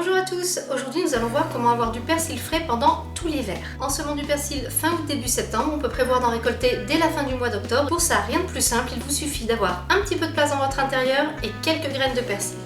Bonjour à tous, aujourd'hui nous allons voir comment avoir du persil frais pendant tout l'hiver. En semant du persil fin août début septembre, on peut prévoir d'en récolter dès la fin du mois d'octobre. Pour ça, rien de plus simple, il vous suffit d'avoir un petit peu de place dans votre intérieur et quelques graines de persil.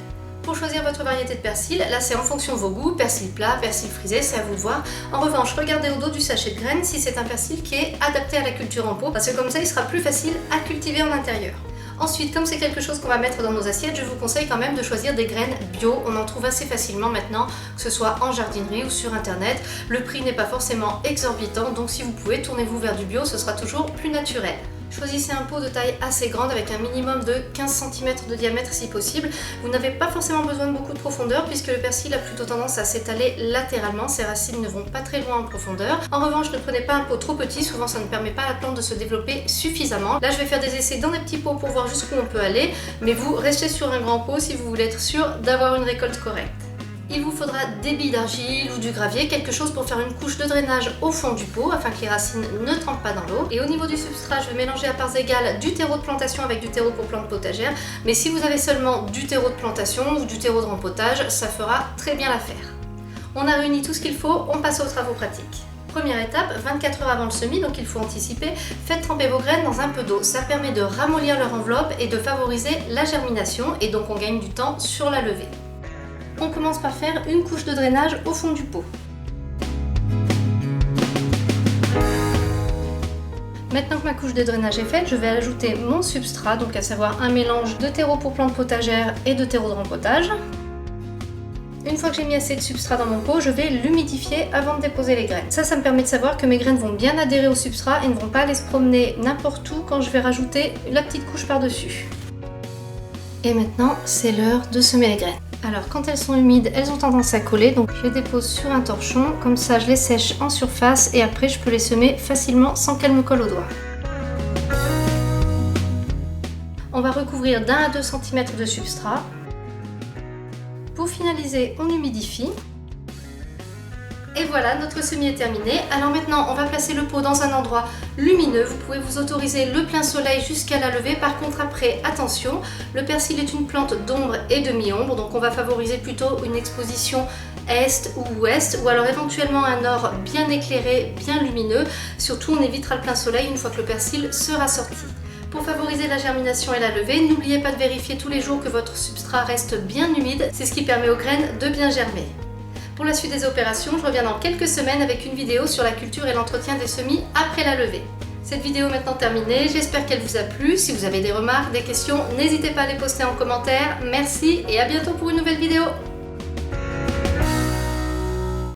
Pour choisir votre variété de persil, là c'est en fonction de vos goûts, persil plat, persil frisé, c'est à vous de voir. En revanche, regardez au dos du sachet de graines si c'est un persil qui est adapté à la culture en pot, parce que comme ça il sera plus facile à cultiver en intérieur. Ensuite, comme c'est quelque chose qu'on va mettre dans nos assiettes, je vous conseille quand même de choisir des graines bio. On en trouve assez facilement maintenant, que ce soit en jardinerie ou sur internet. Le prix n'est pas forcément exorbitant, donc si vous pouvez, tournez-vous vers du bio, ce sera toujours plus naturel. Choisissez un pot de taille assez grande avec un minimum de 15 cm de diamètre si possible. Vous n'avez pas forcément besoin de beaucoup de profondeur puisque le persil a plutôt tendance à s'étaler latéralement, ses racines ne vont pas très loin en profondeur. En revanche, ne prenez pas un pot trop petit, souvent ça ne permet pas à la plante de se développer suffisamment. Là je vais faire des essais dans des petits pots pour voir jusqu'où on peut aller, mais vous restez sur un grand pot si vous voulez être sûr d'avoir une récolte correcte. Il vous faudra des billes d'argile ou du gravier, quelque chose pour faire une couche de drainage au fond du pot afin que les racines ne trempent pas dans l'eau. Et au niveau du substrat, je vais mélanger à parts égales du terreau de plantation avec du terreau pour plantes potagères. Mais si vous avez seulement du terreau de plantation ou du terreau de rempotage, ça fera très bien l'affaire. On a réuni tout ce qu'il faut, on passe aux travaux pratiques. Première étape, 24 heures avant le semis, donc il faut anticiper, faites tremper vos graines dans un peu d'eau. Ça permet de ramollir leur enveloppe et de favoriser la germination et donc on gagne du temps sur la levée. On commence par faire une couche de drainage au fond du pot. Maintenant que ma couche de drainage est faite, je vais ajouter mon substrat, donc à savoir un mélange de terreau pour plantes potagères et de terreau de rempotage. Une fois que j'ai mis assez de substrat dans mon pot, je vais l'humidifier avant de déposer les graines. Ça me permet de savoir que mes graines vont bien adhérer au substrat et ne vont pas aller se promener n'importe où quand je vais rajouter la petite couche par-dessus. Et maintenant, c'est l'heure de semer les graines. Alors quand elles sont humides, elles ont tendance à coller, donc je les dépose sur un torchon, comme ça je les sèche en surface et après je peux les semer facilement sans qu'elles me collent aux doigts. On va recouvrir d'1 à 2 cm de substrat. Pour finaliser, on humidifie. Et voilà, notre semis est terminé. Alors maintenant, on va placer le pot dans un endroit lumineux. Vous pouvez vous autoriser le plein soleil jusqu'à la levée. Par contre, après, attention, le persil est une plante d'ombre et de mi-ombre. Donc on va favoriser plutôt une exposition est ou ouest, ou alors éventuellement un nord bien éclairé, bien lumineux. Surtout, on évitera le plein soleil une fois que le persil sera sorti. Pour favoriser la germination et la levée, n'oubliez pas de vérifier tous les jours que votre substrat reste bien humide. C'est ce qui permet aux graines de bien germer. Pour la suite des opérations, je reviens dans quelques semaines avec une vidéo sur la culture et l'entretien des semis après la levée. Cette vidéo est maintenant terminée, j'espère qu'elle vous a plu. Si vous avez des remarques, des questions, n'hésitez pas à les poster en commentaire. Merci et à bientôt pour une nouvelle vidéo.